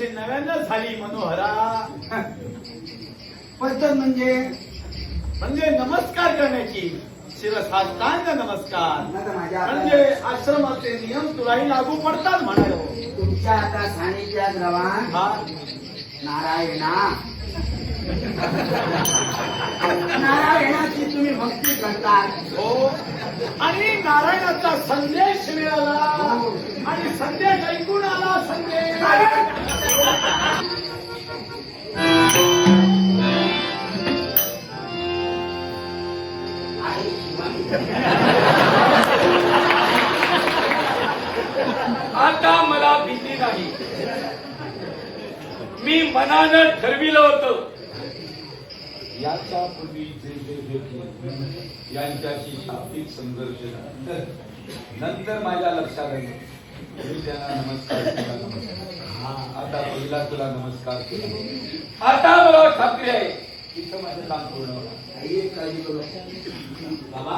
वर्षे नव्यानं झाली मनोहरा. पद्धत म्हणजे नमस्कार करण्याची. शिरसाष्टांग नमस्कार आता माझ्या म्हणजे आश्रमाचे नियम तुलाही लागू पडतात म्हणायो. तुमच्या आता सानिध्यात रवा हा नारायणा नारायणाची तुम्ही भक्ती करतात. हो आणि नारायणाचा संदेश मिळाला आणि संदेश ऐकून आला. संदेश आहे शिवानी. आता मला भीती नाही. मी मनानं ठरविलं होतं याच्या पूर्वी जे यांच्याशी शाब्दिक संघर्ष झाला. नंतर माझ्या लक्षात आलं मी त्यांना नमस्कार केला. आता पहिला तुला नमस्कार केला. आता मला खात्री आहे इथं माझं काम पूर्ण होणार. आई एक काळजी करू. बाबा